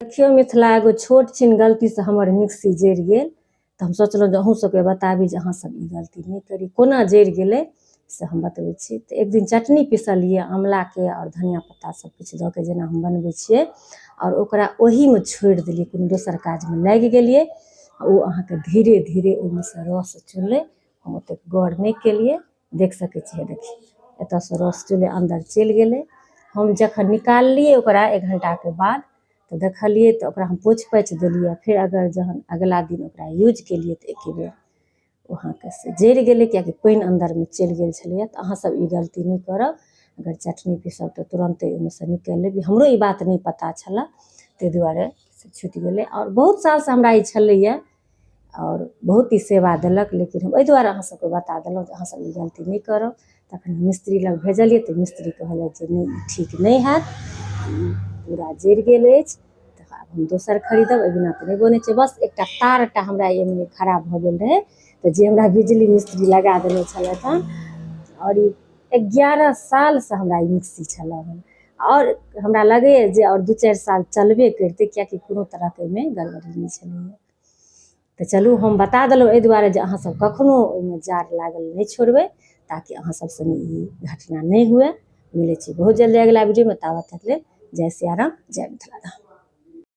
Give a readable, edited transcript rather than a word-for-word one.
देखियो मिथिला, एगो छोट छिन गलती से हमर मिक्सी जरि गेल, तो हम सोचलहुँ जे अहूँ सबके बताबी जे अहाँ सब ई गलती नहीं करी। कोना जरि गेलै से हम बतबै छी। तो एक दिन चटनी पीसलिए आमला के और धनिया पत्ता सब कुछ दऽ के, जेना हम बनबै छियै, और ओकरा ओही में छोड़ि देलिए, कोनो दोसर काज में लागि गेलिए। ओ अहाँके धीरे धीरे ओहिमे से रस चुललै। हम ओतेक गौर नहीं केलिए, देख सकै छियै, देखिए एतऽ से रस चुलै अंदर चलि गेलै। हम जखन निकाललिए ओकरा 1 घंटा के बाद, तो देखलिए तो ओकरा हम पोछि पाछि देलिए। फिर अगर जहन अगला दिन ओकरा यूज केलिए तो एके बेर वहाँके से जरि गेलै, किएकि पानि अन्दरमे चलि गेल छलैए। तऽ अहाँ सब ई गलती नहीं करब। अगर चटनी पीसब तऽ तुरन्ते ओहिमे से निकालि लेब। हमरो ई बात नहीं पता छलै, ताहि दुआरे से छुटि गेलै। और बहुत सालसँ हमरा ई छलैए, और बहुत ही सेवा देलक। लेकिन हम एहि दुआरे अहाँ सबके बता देलहुँ जे अहाँ सब ई गलती नहीं करब। तखन हम मिस्त्री लग भेजलिए, तऽ मिस्त्री कहलक जे नहीं, ई ठीक नहीं हैत, पूरा जरि गेल अछि, तऽ आब हम दोसर खरीदब, एहि बिना तऽ नहीं बनै छै। बस एकटा तारटा हमरा एहिमे खराब भऽ गेल रहै, तऽ जे हमरा बिजली मिस्त्री लगा देने छलथि हँ। और ई 11 सालसँ हमरा ई मिक्सी छलै हँ, और हमरा लगैए जे और 2-4 साल चलबे करितै, किएकि कोनो तरहके एहिमे गड़बड़ी नहीं छलैए। तऽ चलू हम बता देलहुँ एहि दुआरे जे अहाँ सब कखनो ओहिमे जार लागल नहीं छोड़बै, ताकि अहाँ सब संगे ई घटना नहीं हुए। मिलै छी बहुत जल्दी अगला वीडियो में, ताबत तक लेल जय सिया राम, जय मिथिला धाम।